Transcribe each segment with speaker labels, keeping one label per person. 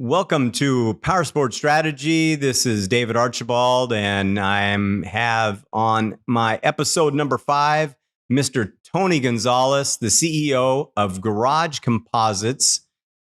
Speaker 1: Welcome to Power Sports Strategy. This is David Archibald, and have on my episode number 5, Mr. Tony Gonzalez, the CEO of Garage Composites.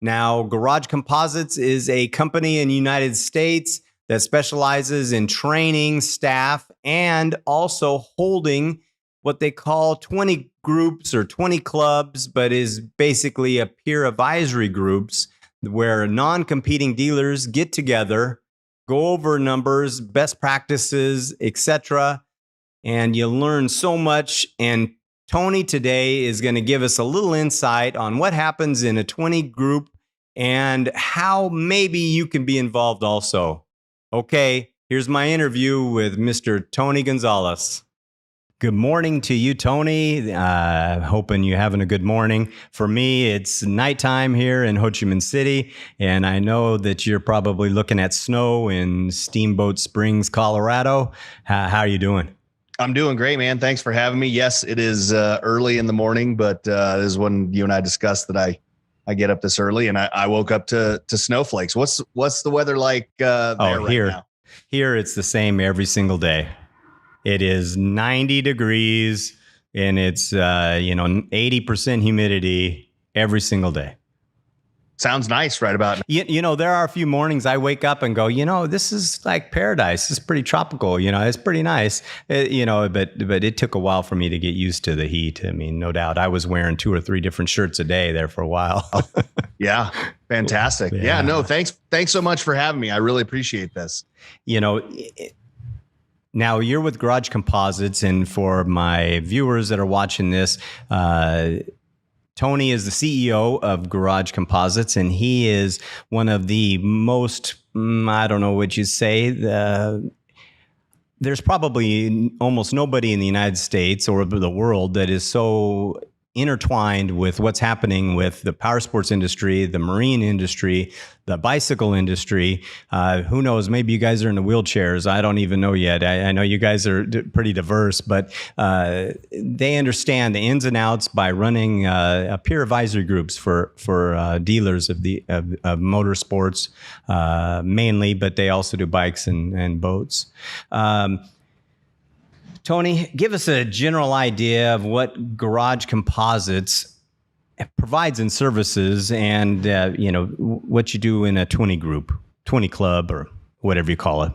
Speaker 1: Now, Garage Composites is a company in the United States that specializes in training staff and also holding what they call 20 groups or 20 clubs, but is basically a peer advisory groups where non-competing dealers get together, go over numbers, best practices, etc., and you learn so much. And Tony today is going to give us a little insight on what happens in a 20 group and how maybe you can be involved also. Okay, here's my interview with Mr. Tony Gonzalez. Good morning to you, Tony. Hoping you're having a good morning. For me, it's nighttime here in Ho Chi Minh City, and I know that you're probably looking at snow in Steamboat Springs, Colorado. How are you doing?
Speaker 2: I'm doing great, man. Thanks for having me. Yes, it is early in the morning, but this is when you and I discussed that I get up this early, and I woke up to snowflakes. What's the weather like there right now?
Speaker 1: Here it's the same every single day. It is 90 degrees and it's 80% humidity every single day.
Speaker 2: Sounds nice right about now.
Speaker 1: You know, there are a few mornings I wake up and go, this is like paradise. It's pretty tropical. It's pretty nice. But it took a while for me to get used to the heat. I mean, no doubt. I was wearing 2 or 3 different shirts a day there for a while.
Speaker 2: Yeah. Fantastic. Yeah. No, thanks so much for having me. I really appreciate this.
Speaker 1: Now, you're with Garage Composites, and for my viewers that are watching this, Tony is the CEO of Garage Composites, and he is one of the most, I don't know what you say, there's probably almost nobody in the United States or the world that is so intertwined with what's happening with the power sports industry, the marine industry, the bicycle industry. Who knows? Maybe you guys are in the wheelchairs. I don't even know yet. I know you guys are pretty diverse, but they understand the ins and outs by running peer advisory groups for dealers of motorsports mainly, but they also do bikes and boats. Tony, give us a general idea of what Garage Composites provides in services and, what you do in a 20 group, 20 club, or whatever you call it.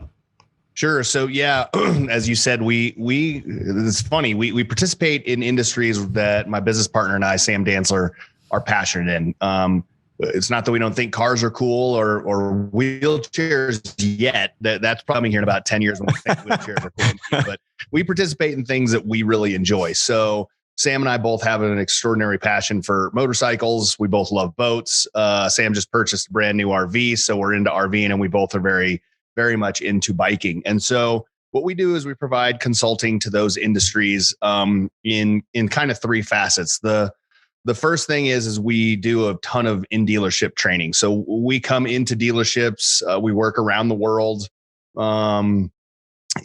Speaker 2: Sure. So, yeah, as you said, it's funny. We participate in industries that my business partner and I, Sam Dantzler, are passionate in. It's not that we don't think cars are cool or wheelchairs yet. That's probably here in about 10 years when we think wheelchairs are cool. But we participate in things that we really enjoy. So Sam and I both have an extraordinary passion for motorcycles. We both love boats. Sam just purchased a brand new RV, so we're into RVing, and we both are very, very much into biking. And so what we do is we provide consulting to those industries in kind of 3 facets. The first thing is we do a ton of in-dealership training. So we come into dealerships, we work around the world.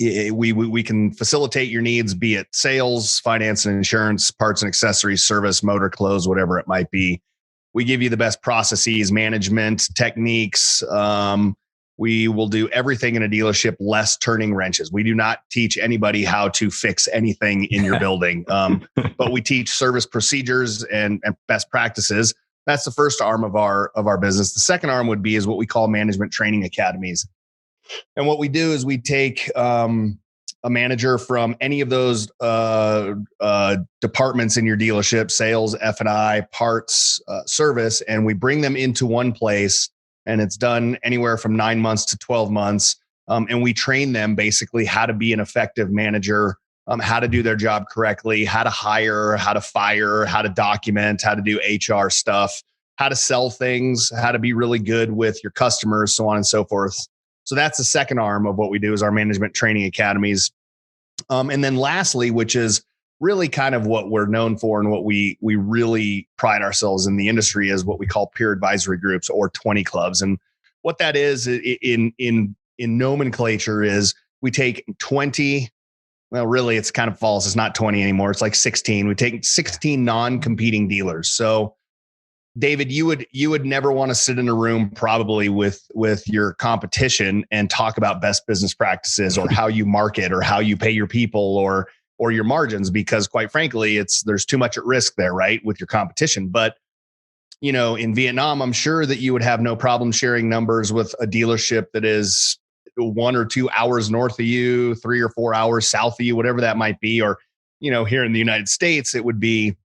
Speaker 2: We can facilitate your needs, be it sales, finance and insurance, parts and accessories, service, motor, clothes, whatever it might be. We give you the best processes, management, techniques. We will do everything in a dealership, less turning wrenches. We do not teach anybody how to fix anything in your building, but we teach service procedures and best practices. That's the first arm of our business. The second arm would be is what we call management training academies. And what we do is we take a manager from any of those departments in your dealership, sales, F&I, parts, service, and we bring them into one place. And it's done anywhere from 9 months to 12 months. And we train them basically how to be an effective manager, how to do their job correctly, how to hire, how to fire, how to document, how to do HR stuff, how to sell things, how to be really good with your customers, so on and so forth. So that's the second arm of what we do is our management training academies. And then lastly, which is really kind of what we're known for and what we really pride ourselves in the industry is what we call peer advisory groups or 20 clubs. And what that is in nomenclature is we take 20, well, really it's kind of false. It's not 20 anymore. It's like 16. We take 16 non-competing dealers. So David, you would never want to sit in a room probably with your competition and talk about best business practices or how you market or how you pay your people or your margins, because quite frankly, there's too much at risk there, right, with your competition. But in Vietnam, I'm sure that you would have no problem sharing numbers with a dealership that is 1 or 2 hours north of you, 3 or 4 hours south of you, whatever that might be. Or, here in the United States, it would be,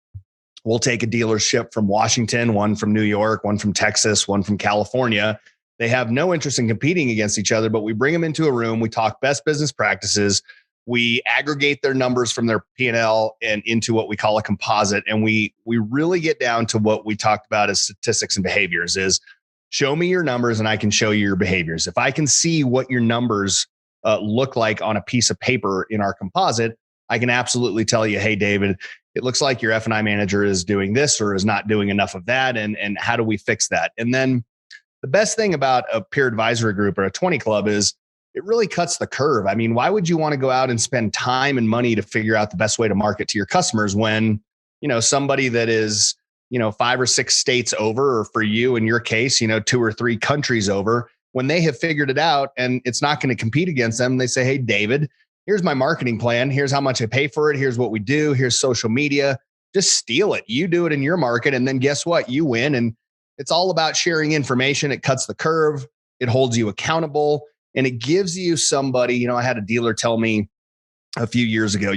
Speaker 2: we'll take a dealership from Washington, one from New York, one from Texas, one from California. They have no interest in competing against each other, but we bring them into a room. We talk best business practices. We aggregate their numbers from their P&L and into what we call a composite. And we really get down to what we talked about as statistics and behaviors is show me your numbers and I can show you your behaviors. If I can see what your numbers look like on a piece of paper in our composite, I can absolutely tell you, hey, David, it looks like your F&I manager is doing this or is not doing enough of that. And how do we fix that? And then the best thing about a peer advisory group or a 20 club is it really cuts the curve. I mean, why would you want to go out and spend time and money to figure out the best way to market to your customers when, somebody that is, 5 or 6 states over, or for you, in your case, 2 or 3 countries over, when they have figured it out and it's not going to compete against them, they say, hey, David, here's my marketing plan. Here's how much I pay for it. Here's what we do. Here's social media. Just steal it. You do it in your market. And then guess what? You win. And it's all about sharing information. It cuts the curve. It holds you accountable. And it gives you somebody, I had a dealer tell me a few years ago,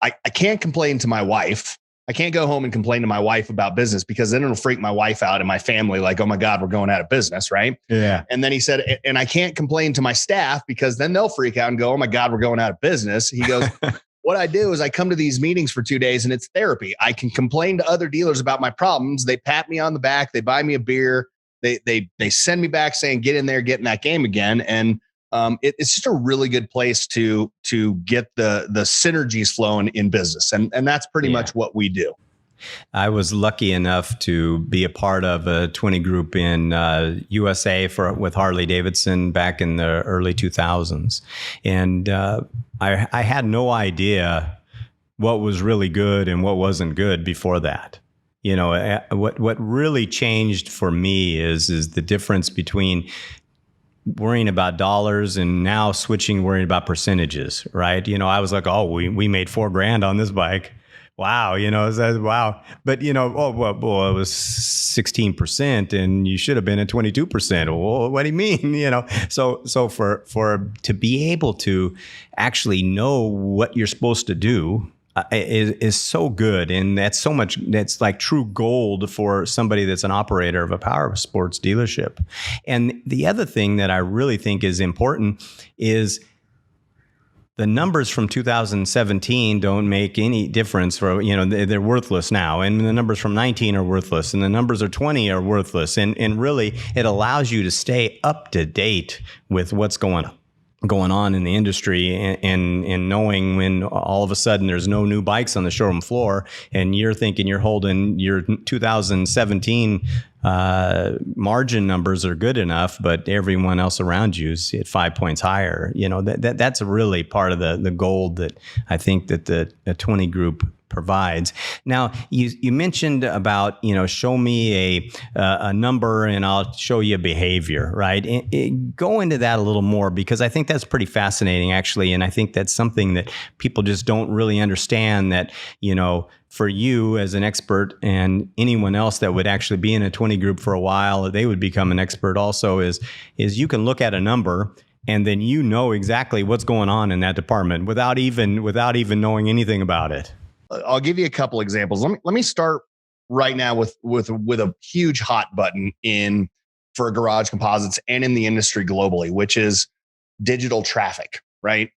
Speaker 2: I can't complain to my wife. I can't go home and complain to my wife about business because then it'll freak my wife out and my family like, oh my God, we're going out of business. Right.
Speaker 1: Yeah.
Speaker 2: And then he said, and I can't complain to my staff because then they'll freak out and go, oh my God, we're going out of business. He goes, what I do is I come to these meetings for 2 days and it's therapy. I can complain to other dealers about my problems. They pat me on the back. They buy me a beer. They send me back saying, get in there, get in that game again. And it's just a really good place to get the synergies flowing in business. And that's pretty much what we do.
Speaker 1: I was lucky enough to be a part of a 20 group in USA with Harley Davidson back in the early 2000s. And I had no idea what was really good and what wasn't good before that. What really changed for me is the difference between worrying about dollars and now worrying about percentages, right? I was like, oh, we made $4,000 on this bike. Wow. Wow. But, it was 16% and you should have been at 22%. Well, what do you mean? So for to be able to actually know what you're supposed to do is so good. And that's like true gold for somebody that's an operator of a power sports dealership. And the other thing that I really think is important is the numbers from 2017 don't make any difference for, they're worthless now. And the numbers from 19 are worthless and the numbers of 20 are worthless. And really it allows you to stay up to date with what's going on in the industry and knowing when all of a sudden there's no new bikes on the showroom floor and you're thinking you're holding your 2017 margin numbers are good enough, but everyone else around you is at 5 points higher. That's really part of the gold that I think that the 20 group provides. Now, you mentioned about, show me a number and I'll show you a behavior, right? Go into that a little more because I think that's pretty fascinating, actually. And I think that's something that people just don't really understand that, for you as an expert and anyone else that would actually be in a 20 group for a while, they would become an expert also is you can look at a number and then exactly what's going on in that department without even knowing anything about it.
Speaker 2: I'll give you a couple examples. Let me start right now with a huge hot button for Garage Composites and in the industry globally, which is digital traffic, right?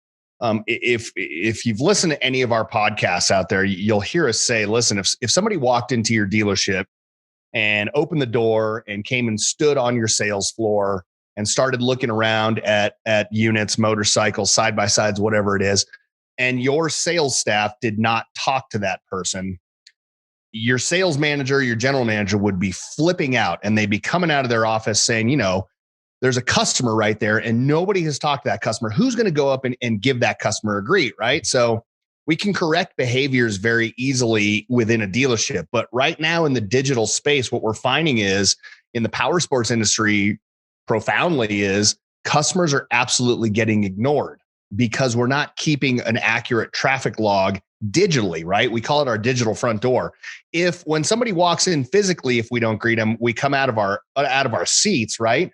Speaker 2: If you've listened to any of our podcasts out there, you'll hear us say, listen, if somebody walked into your dealership and opened the door and came and stood on your sales floor and started looking around at units, motorcycles, side-by-sides, whatever it is, and your sales staff did not talk to that person, your sales manager, your general manager would be flipping out and they'd be coming out of their office saying, there's a customer right there and nobody has talked to that customer. Who's going to go up and give that customer a greet, right? So we can correct behaviors very easily within a dealership. But right now in the digital space, what we're finding is in the power sports industry profoundly is customers are absolutely getting ignored because we're not keeping an accurate traffic log digitally, right? We call it our digital front door. If when somebody walks in physically, if we don't greet them, we come out of our seats, right?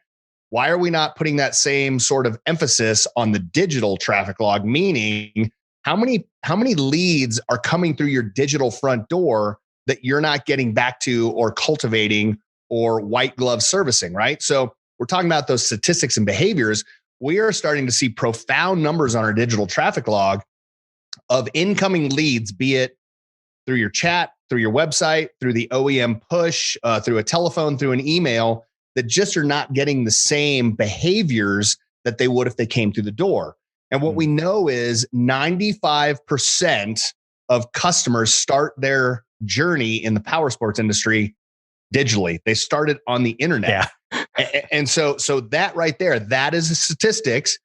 Speaker 2: Why are we not putting that same sort of emphasis on the digital traffic log? Meaning, how many leads are coming through your digital front door that you're not getting back to or cultivating or white glove servicing, right? So we're talking about those statistics and behaviors. We are starting to see profound numbers on our digital traffic log of incoming leads, be it through your chat, through your website, through the OEM push, through a telephone, through an email, that just are not getting the same behaviors that they would if they came through the door. And what we know is 95% of customers start their journey in the power sports industry digitally. They started on the internet. Yeah. And so that right there, that is the statistics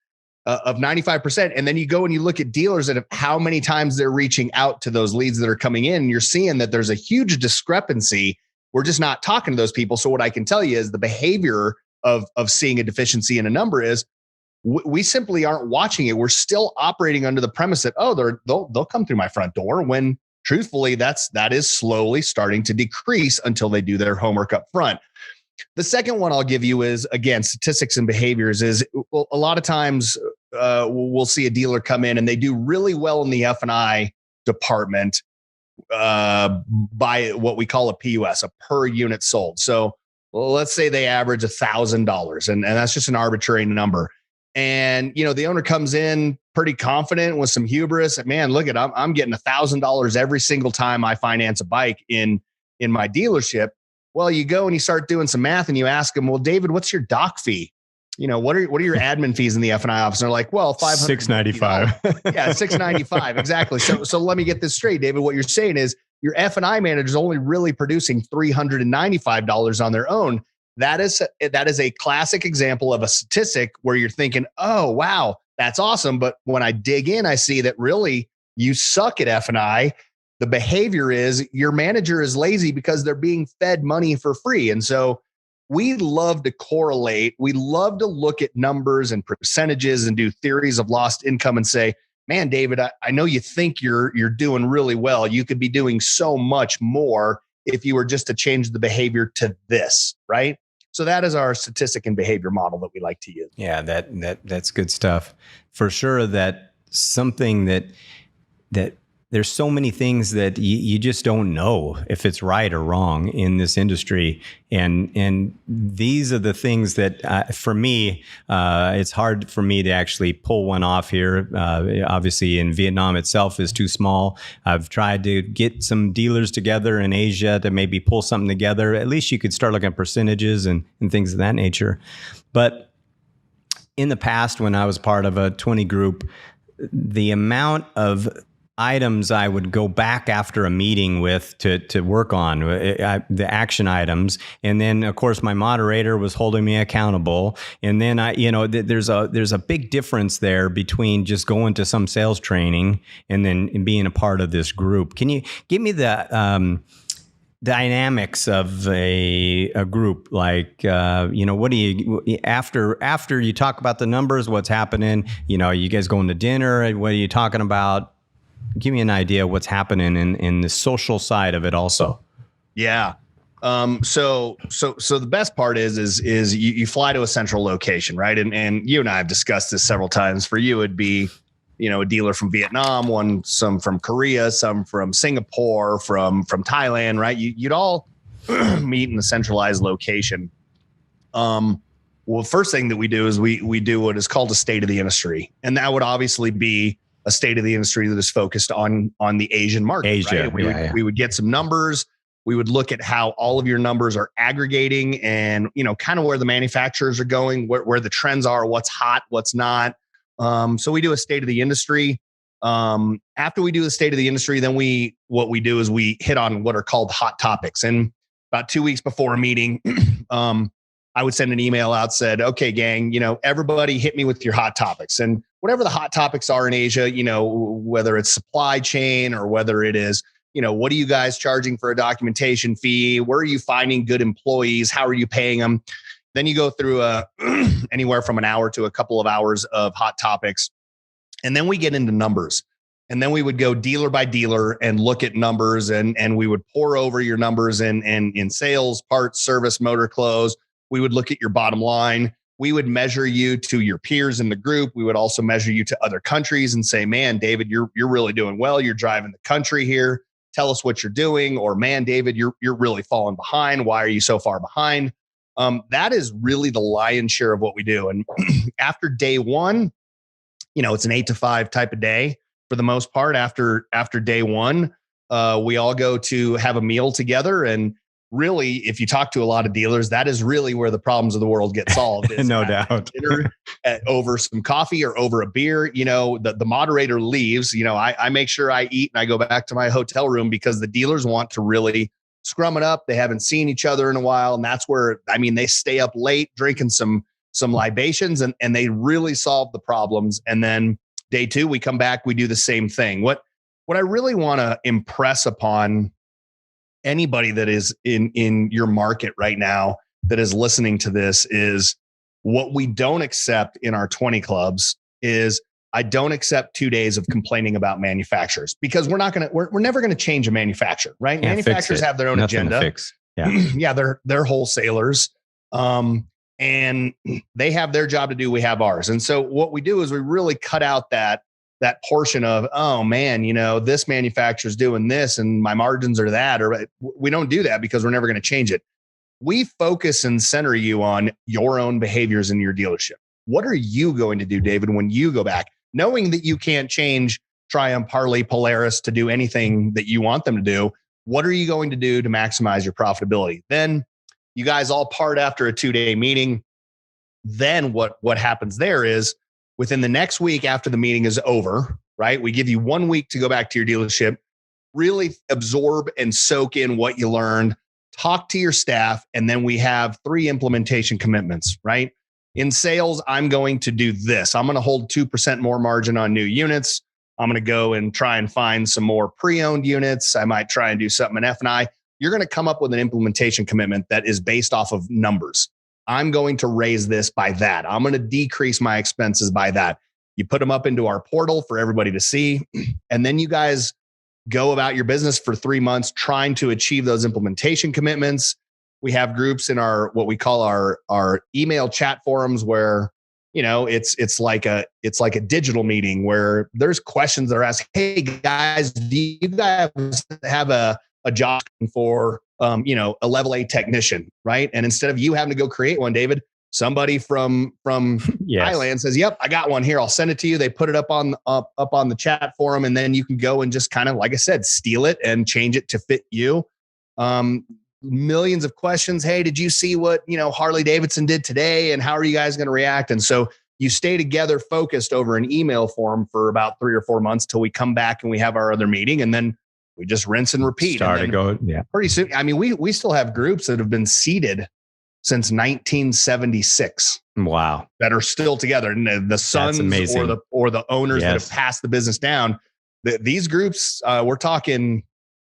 Speaker 2: of 95%. And then you go and you look at dealers and how many times they're reaching out to those leads that are coming in. You're seeing that there's a huge discrepancy. We're just not talking to those people. So what I can tell you is the behavior of seeing a deficiency in a number is we simply aren't watching it. We're still operating under the premise that, they'll come through my front door, when truthfully that is slowly starting to decrease until they do their homework up front. The second one I'll give you is, again, statistics and behaviors is a lot of times we'll see a dealer come in and they do really well in the F&I department by what we call a PUS, a per unit sold. So let's say they average $1,000 and that's just an arbitrary number. And, the owner comes in pretty confident with some hubris. Man, look I'm getting $1,000 every single time I finance a bike in my dealership. Well, you go and you start doing some math and you ask them, well, David, what's your doc fee? What are your admin fees in the F&I office? And they're like, well,
Speaker 1: $695.
Speaker 2: Yeah, $695. Exactly. So let me get this straight, David. What you're saying is your F&I manager is only really producing $395 on their own. That is a classic example of a statistic where you're thinking, oh, wow, that's awesome. But when I dig in, I see that really you suck at F&I. The behavior is your manager is lazy because they're being fed money for free. And so we love to correlate. We love to look at numbers and percentages and do theories of lost income and say, man, David, I know you think you're doing really well. You could be doing so much more if you were just to change the behavior to this, right? So that is our statistic and behavior model that we like to use.
Speaker 1: Yeah, that's good stuff. For sure, that something that there's so many things that you just don't know if it's right or wrong in this industry. And these are the things that, for me, it's hard for me to actually pull one off here. Obviously, in Vietnam itself is too small. I've tried to get some dealers together in Asia to maybe pull something together. At least you could start looking at percentages and things of that nature. But in the past, when I was part of a 20 group, the amount of items I would go back after a meeting with to work on the action items. And then of course my moderator was holding me accountable. And then there's a big difference there between just going to some sales training and then being a part of this group. Can you give me the dynamics of a group? Like, what do you, after you talk about the numbers, what's happening? You guys going to dinner? What are you talking about? Give me an idea of what's happening in the social side of it also.
Speaker 2: Yeah. So the best part is you fly to a central location, right? And you and I have discussed this several times. For you, it'd be, a dealer from Vietnam, some from Korea, some from Singapore, from Thailand, right? You'd all meet in a centralized location. Well, first thing that we do is we do what is called a state of the industry. And that would obviously be a state of the industry that is focused on the Asian market.
Speaker 1: Asia,
Speaker 2: right? We would get some numbers. We would look at how all of your numbers are aggregating and, kind of where the manufacturers are going, where the trends are, what's hot, what's not. So we do a state of the industry. After we do the state of the industry, then what we do is we hit on what are called hot topics. And about 2 weeks before a meeting, I would send an email out, said, okay, gang, everybody hit me with your hot topics. And whatever the hot topics are in Asia, whether it's supply chain or whether it is, what are you guys charging for a documentation fee? Where are you finding good employees? How are you paying them? Then you go through anywhere from an hour to a couple of hours of hot topics. And then we get into numbers. And then we would go dealer by dealer and look at numbers, and we would pour over your numbers in sales, parts, service, motor close. We would look at your bottom line. We would measure you to your peers in the group. We would also measure you to other countries and say, man, David, you're really doing well. You're driving the country here. Tell us what you're doing. Or, man, David, you're really falling behind. Why are you so far behind? That is really the lion's share of what we do. And after day one, it's an 8 to 5 type of day for the most part. After day one, we all go to have a meal together. And really, if you talk to a lot of dealers, that is really where the problems of the world get solved.
Speaker 1: No doubt.
Speaker 2: Dinner over some coffee or over a beer. The moderator leaves. I make sure I eat and I go back to my hotel room because the dealers want to really scrum it up. They haven't seen each other in a while. And that's where, they stay up late drinking some libations and they really solve the problems. And then day two, we come back, we do the same thing. What I really want to impress upon anybody that is in your market right now that is listening to this is what we don't accept in our 20 clubs is I don't accept 2 days of complaining about manufacturers because we're never going to change a manufacturer, right?
Speaker 1: Can't
Speaker 2: Manufacturers have their own agenda.
Speaker 1: Yeah.
Speaker 2: Yeah. They're wholesalers. And they have their job to do. We have ours. And so what we do is we really cut out that portion of, oh man, this manufacturer's doing this and my margins are that, or we don't do that because we're never going to change it. We focus and center you on your own behaviors in your dealership. What are you going to do, David, when you go back, knowing that you can't change Triumph, Harley, Polaris to do anything that you want them to do? What are you going to do to maximize your profitability? Then you guys all part after a 2-day meeting. Then what happens there is within the next week after the meeting is over, right? We give you 1 week to go back to your dealership, really absorb and soak in what you learned, talk to your staff, and then we have 3 implementation commitments, right? In sales, I'm going to do this. I'm going to hold 2% more margin on new units. I'm going to go and try and find some more pre-owned units. I might try and do something in F&I. You're going to come up with an implementation commitment that is based off of numbers. I'm going to raise this by that. I'm going to decrease my expenses by that. You put them up into our portal for everybody to see. And then you guys go about your business for 3 months trying to achieve those implementation commitments. We have groups in our, what we call our email chat forums where, it's like a digital meeting where there's questions that are asked. Hey guys, do you guys have a job for, a level A technician, right? And instead of you having to go create one, David, somebody from
Speaker 1: Yes.
Speaker 2: Thailand says, yep, I got one here. I'll send it to you. They put it up on the chat forum. And then you can go and just kind of, like I said, steal it and change it to fit you. Millions of questions. Hey, did you see what, Harley Davidson did today? And how are you guys going to react? And so you stay together focused over an email form for about 3 or 4 months till we come back and we have our other meeting. And then we just rinse and repeat.
Speaker 1: Yeah.
Speaker 2: Pretty soon. We still have groups that have been seated since 1976.
Speaker 1: Wow.
Speaker 2: That are still together. And the sons or the owners that have passed the business down. These groups, we're talking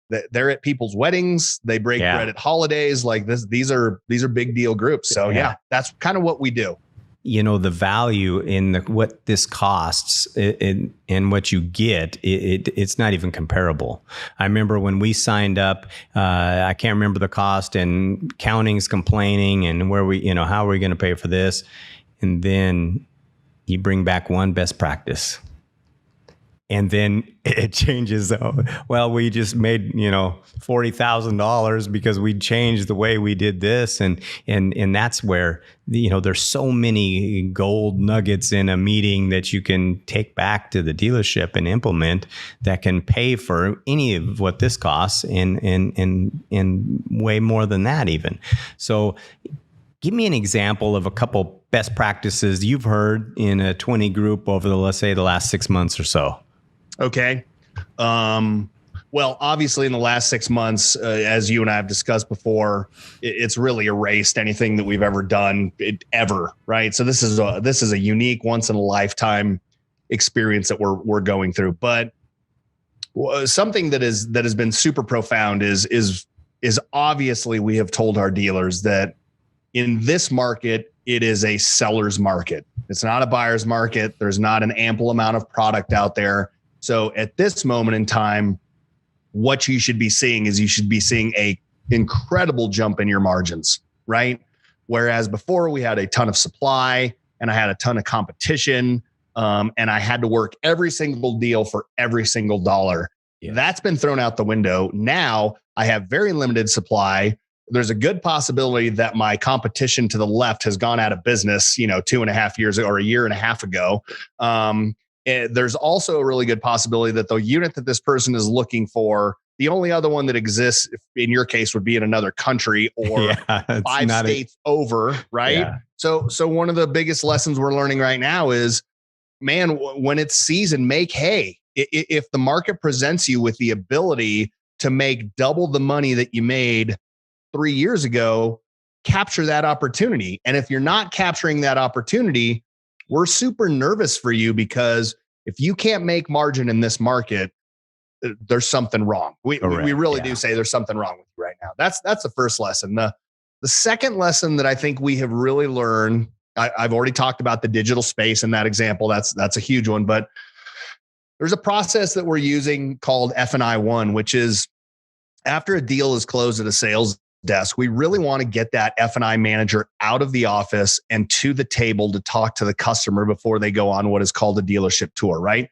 Speaker 2: that they're at people's weddings. They break bread at holidays like this. These are big deal groups. So that's kind of what we do.
Speaker 1: The value in what this costs and what you get, it's not even comparable. I remember when we signed up, I can't remember the cost, and accounting's complaining and where we, how are we going to pay for this? And then you bring back one best practice. And then it changes. Well, we just made, $40,000 because we changed the way we did this. And that's where, there's so many gold nuggets in a meeting that you can take back to the dealership and implement that can pay for any of what this costs and way more than that even. So give me an example of a couple best practices you've heard in a 20 group over let's say the last 6 months or so.
Speaker 2: Okay. Well, obviously in the last 6 months, as you and I have discussed before, it's really erased anything that we've ever done ever. Right. So this is a unique once in a lifetime experience that we're going through. But something that has been super profound is obviously we have told our dealers that in this market, it is a seller's market. It's not a buyer's market. There's not an ample amount of product out there. So at this moment in time, what you should be seeing is you should be seeing a incredible jump in your margins, right? Whereas before we had a ton of supply and I had a ton of competition, and I had to work every single deal for every single dollar. Yeah. That's been thrown out the window. Now I have very limited supply. There's a good possibility that my competition to the left has gone out of business, 2.5 years ago or a year and a half ago. There's also a really good possibility that the unit that this person is looking for, the only other one that exists in your case would be in another country or 5 states over, right? Yeah. So one of the biggest lessons we're learning right now is, man, when it's season, make hay. If the market presents you with the ability to make double the money that you made 3 years ago, capture that opportunity. And if you're not capturing that opportunity, we're super nervous for you, because if you can't make margin in this market, there's something wrong. We really do say there's something wrong with you right now. That's the first lesson. The second lesson that I think we have really learned, I've already talked about the digital space in that example. That's a huge one, but there's a process that we're using called F&I 1, which is after a deal is closed at a sales desk, we really want to get that F&I manager out of the office and to the table to talk to the customer before they go on what is called a dealership tour, right?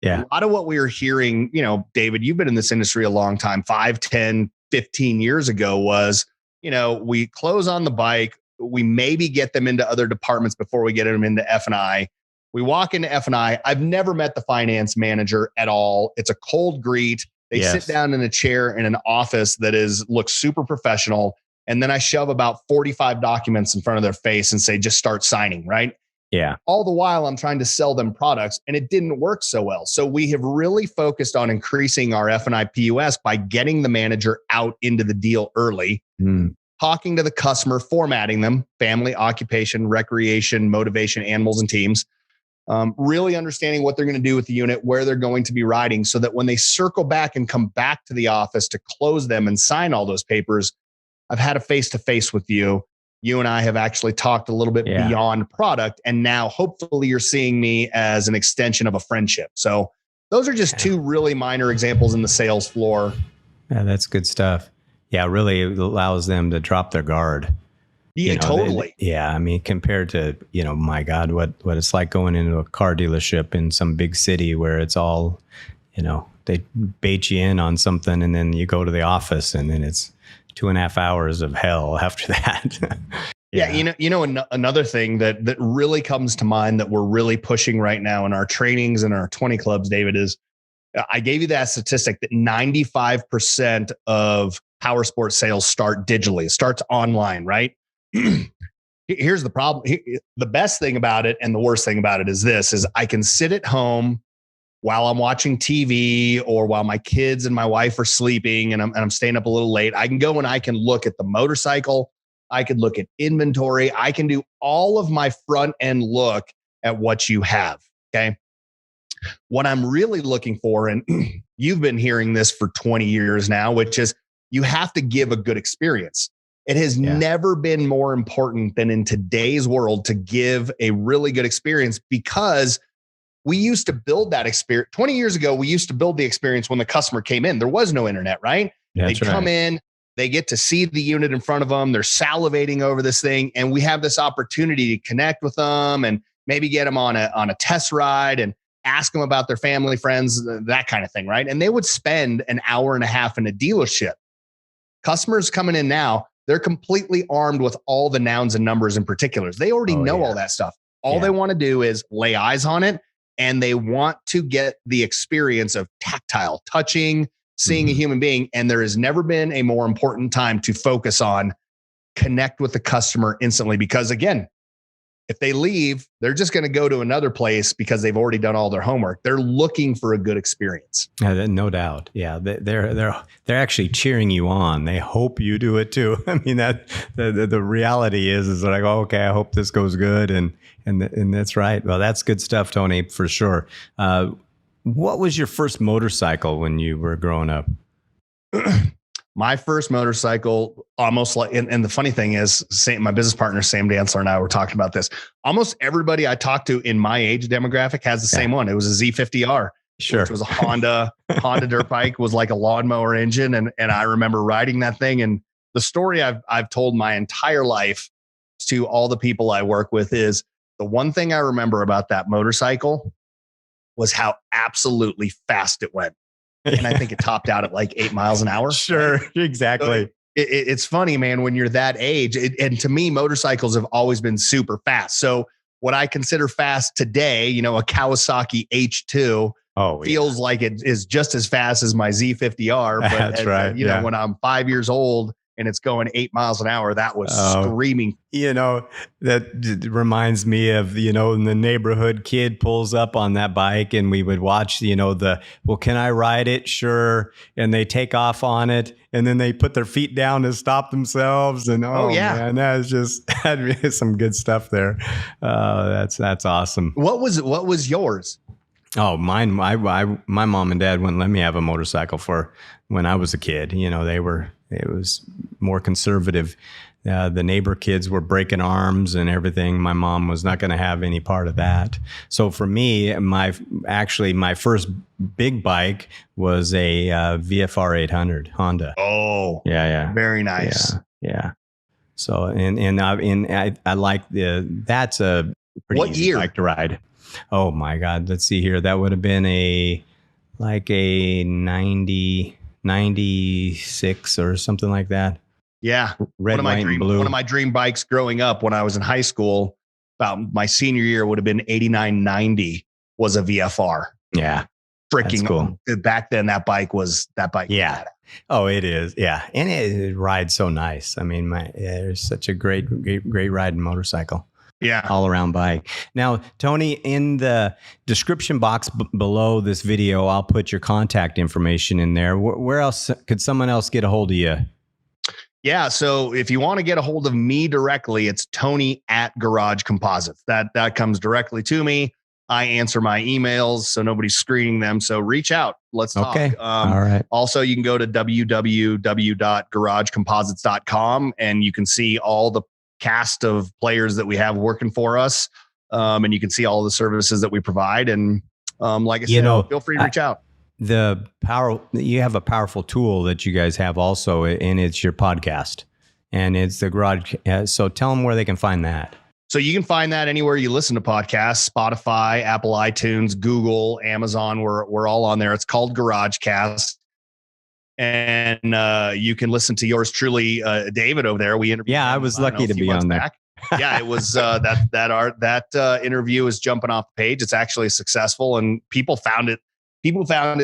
Speaker 2: Yeah. A lot of what we were hearing, David, you've been in this industry a long time, 5, 10, 15 years ago was, we close on the bike, we maybe get them into other departments before we get them into F&I. We walk into F&I. I've never met the finance manager at all. It's a cold greet. They sit down in a chair in an office that looks super professional. And then I shove about 45 documents in front of their face and say, just start signing, right? Yeah. All the while I'm trying to sell them products, and it didn't work so well. So we have really focused on increasing our F&I PUS by getting the manager out into the deal early, talking to the customer, formatting them, family, occupation, recreation, motivation, animals, and teams. Really understanding what they're going to do with the unit, where they're going to be riding, so that when they circle back and come back to the office to close them and sign all those papers, I've had a face-to-face with you. You and I have actually talked a little bit beyond product. And now hopefully you're seeing me as an extension of a friendship. So those are just 2 really minor examples in the sales floor.
Speaker 1: Yeah, that's good stuff. Yeah, really allows them to drop their guard.
Speaker 2: Yeah, totally.
Speaker 1: I mean, compared to, my God, what it's like going into a car dealership in some big city where it's all, they bait you in on something and then you go to the office and then it's 2.5 hours of hell after that. Another thing that really comes to mind that we're really pushing right now in our trainings and our 20 clubs, David, is I gave you that statistic that 95% of power sports sales start digitally. It starts online, right? Here's the problem. The best thing about it and the worst thing about it is I can sit at home while I'm watching TV or while my kids and my wife are sleeping and I'm staying up a little late. I can go and I can look at the motorcycle. I could look at inventory. I can do all of my front end look at what you have. Okay. What I'm really looking for, and you've been hearing this for 20 years now, which is you have to give a good experience. It has never been more important than in today's world to give a really good experience, because we used to build that experience. 20 years ago, we used to build the experience when the customer came in. There was no internet, right? They'd come in, they get to see the unit in front of them. They're salivating over this thing. And we have this opportunity to connect with them and maybe get them on a test ride and ask them about their family, friends, that kind of thing, right? And they would spend an hour and a half in a dealership. Customers coming in now, they're completely armed with all the nouns and numbers and particulars. They already know all that stuff. All they want to do is lay eyes on it, and they want to get the experience of tactile, touching, seeing a human being. And there has never been a more important time to focus on connect with the customer instantly. Because again,
Speaker 2: if they leave, they're just going to go to another place because they've already done all their homework. They're looking for a good experience.
Speaker 1: No doubt. Yeah, they're actually cheering you on. They hope you do it too. I mean, that the reality is like, oh, okay, I hope this goes good, and that's right. Well, that's good stuff, Tony, for sure. What was your first motorcycle when you were growing up?
Speaker 2: My first motorcycle, almost like, and the funny thing is, my business partner, Sam Dantzler, and I were talking about this. Almost everybody I talked to in my age demographic has the same one. It was a Z50R.
Speaker 1: Sure.
Speaker 2: Which was a Honda dirt bike, was like a lawnmower engine. And I remember riding that thing. And the story I've told my entire life to all the people I work with is the one thing I remember about that motorcycle was how absolutely fast it went. And I think it topped out at like 8 miles an hour.
Speaker 1: Sure, exactly.
Speaker 2: So it's funny, man, when you're that age. And to me, motorcycles have always been super fast. So what I consider fast today, a Kawasaki H2 feels like it is just as fast as my Z50R. But
Speaker 1: that's right.
Speaker 2: You know, when I'm 5 years old and it's going 8 miles an hour, that was screaming.
Speaker 1: That reminds me of, when the neighborhood kid pulls up on that bike and we would watch, well, can I ride it? Sure. And they take off on it and then they put their feet down to stop themselves. And man, that's just some good stuff there. That's awesome.
Speaker 2: What was yours?
Speaker 1: Oh, mine, my mom and dad wouldn't let me have a motorcycle for when I was a kid. It was more conservative. The neighbor kids were breaking arms and everything. My mom was not going to have any part of that. So for me, my first big bike was a VFR 800 Honda.
Speaker 2: Oh,
Speaker 1: yeah.
Speaker 2: Very nice.
Speaker 1: Yeah. So, I like that's a pretty easy bike to ride. Oh my God. Let's see here. That would have been a 96 or something like that.
Speaker 2: Yeah.
Speaker 1: Red, white, and blue.
Speaker 2: One of my dream bikes growing up when I was in high school, about my senior year, would have been 8990 was a VFR.
Speaker 1: Yeah.
Speaker 2: Freaking cool. Back then that bike.
Speaker 1: Yeah. Oh, it is. Yeah. And it rides so nice. I mean, it's such a great riding motorcycle.
Speaker 2: Yeah.
Speaker 1: All around bike. Now, Tony, in the description box below this video, I'll put your contact information in there. Where else could someone else get a hold of you?
Speaker 2: Yeah. So if you want to get a hold of me directly, it's Tony at Garage Composites. That comes directly to me. I answer my emails, so nobody's screening them. So reach out. Let's talk.
Speaker 1: Okay. All right.
Speaker 2: Also, you can go to www.garagecomposites.com and you can see all the cast of players that we have working for us. And you can see all the services that we provide. And like I said, feel free to reach out.
Speaker 1: You have a powerful tool that you guys have also, and it's your podcast, and it's the Garage. So tell them where they can find that.
Speaker 2: So you can find that anywhere you listen to podcasts: Spotify, Apple, iTunes, Google, Amazon. We're all on there. It's called GarageCast. And you can listen to yours truly, David, over there. We interviewed.
Speaker 1: Yeah, I was lucky to be on there.
Speaker 2: Yeah, it was that interview is jumping off the page. It's actually successful, and people found it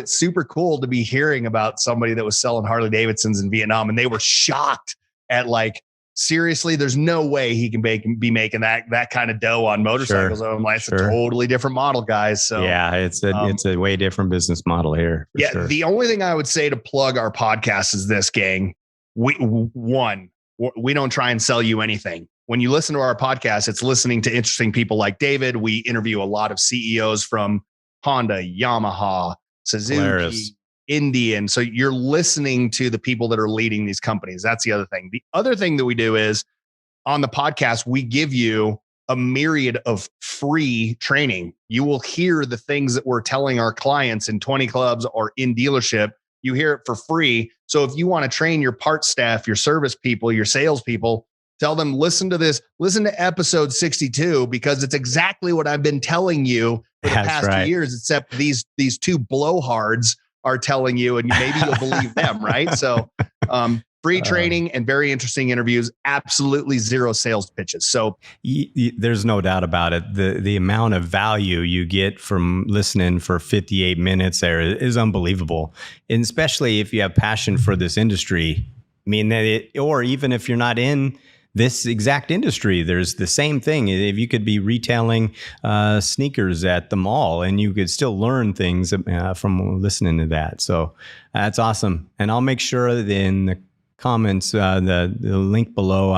Speaker 2: super cool to be hearing about somebody that was selling Harley Davidsons in Vietnam, and they were shocked at seriously, there's no way he can be making that kind of dough on motorcycles. Sure. I'm like, it's a totally different model, guys. So
Speaker 1: yeah, it's a way different business model here. Sure.
Speaker 2: The only thing I would say to plug our podcast is this, gang. We don't try and sell you anything. When you listen to our podcast, it's listening to interesting people like David. We interview a lot of CEOs from Honda, Yamaha, Suzuki,
Speaker 1: Polaris,
Speaker 2: Indian. So you're listening to the people that are leading these companies. That's the other thing. The other thing that we do is on the podcast, we give you a myriad of free training. You will hear the things that we're telling our clients in 20 clubs or in dealership. You hear it for free. So if you want to train your parts staff, your service people, your sales people, tell them, listen to this, listen to episode 62, because it's exactly what I've been telling you for the past 2 years, except these two blowhards are telling you, and maybe you'll believe them, right? So free training and very interesting interviews, absolutely zero sales pitches. So
Speaker 1: there's no doubt about it. The amount of value you get from listening for 58 minutes there is unbelievable. And especially if you have passion for this industry. I mean, or even if you're not in this exact industry. There's the same thing. If you could be retailing sneakers at the mall and you could still learn things from listening to that. So that's awesome. And I'll make sure that in the comments, the link below,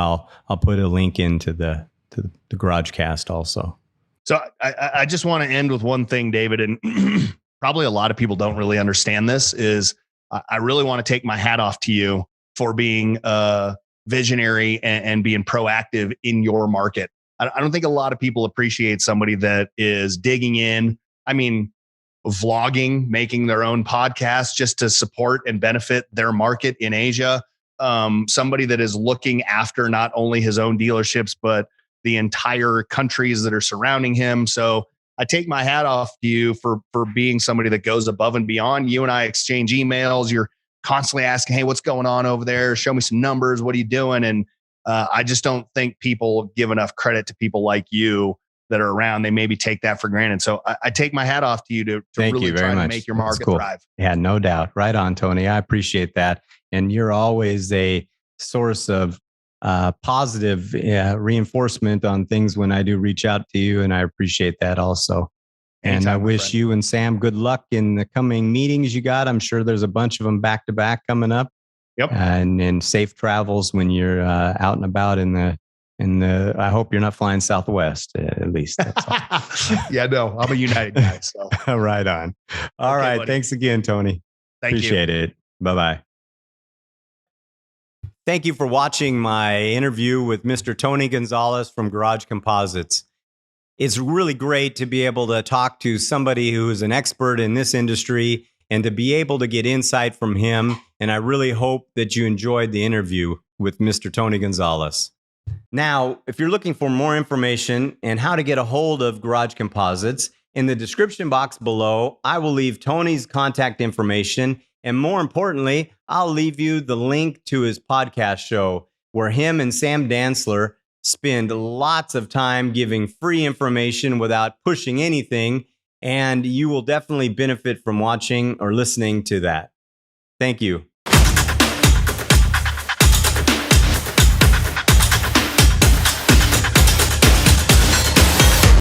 Speaker 1: I'll put a link into the Garage Cast also.
Speaker 2: So I just want to end with one thing, David, and probably a lot of people don't really understand this, is I really want to take my hat off to you for being visionary and being proactive in your market. I don't think a lot of people appreciate somebody that is digging in. I mean, vlogging, making their own podcast just to support and benefit their market in Asia. Somebody that is looking after not only his own dealerships, but the entire countries that are surrounding him. So I take my hat off to you for being somebody that goes above and beyond. You and I exchange emails. You're constantly asking, hey, what's going on over there? Show me some numbers. What are you doing? And I just don't think people give enough credit to people like you that are around. They maybe take that for granted. So I take my hat off to you to really try to make your market thrive.
Speaker 1: Yeah, no doubt. Right on, Tony. I appreciate that. And you're always a source of positive reinforcement on things when I do reach out to you. And I appreciate that also. And I wish you and Sam good luck in the coming meetings you got. I'm sure there's a bunch of them back to back coming up.
Speaker 2: Yep.
Speaker 1: And safe travels when you're out and about in the, I hope you're not flying Southwest, at least. That's all.
Speaker 2: Yeah, no, I'm a United guy. So
Speaker 1: right on. All right. Buddy. Thanks again, Tony. Appreciate it. Bye-bye. Thank you for watching my interview with Mr. Tony Gonzalez from Garage Composites. It's really great to be able to talk to somebody who is an expert in this industry and to be able to get insight from him. And I really hope that you enjoyed the interview with Mr. Tony Gonzalez. Now, if you're looking for more information and how to get a hold of Garage Composites, in the description box below, I will leave Tony's contact information. And more importantly, I'll leave you the link to his podcast show where him and Sam Dantzler spend lots of time giving free information without pushing anything. And you will definitely benefit from watching or listening to that. Thank you.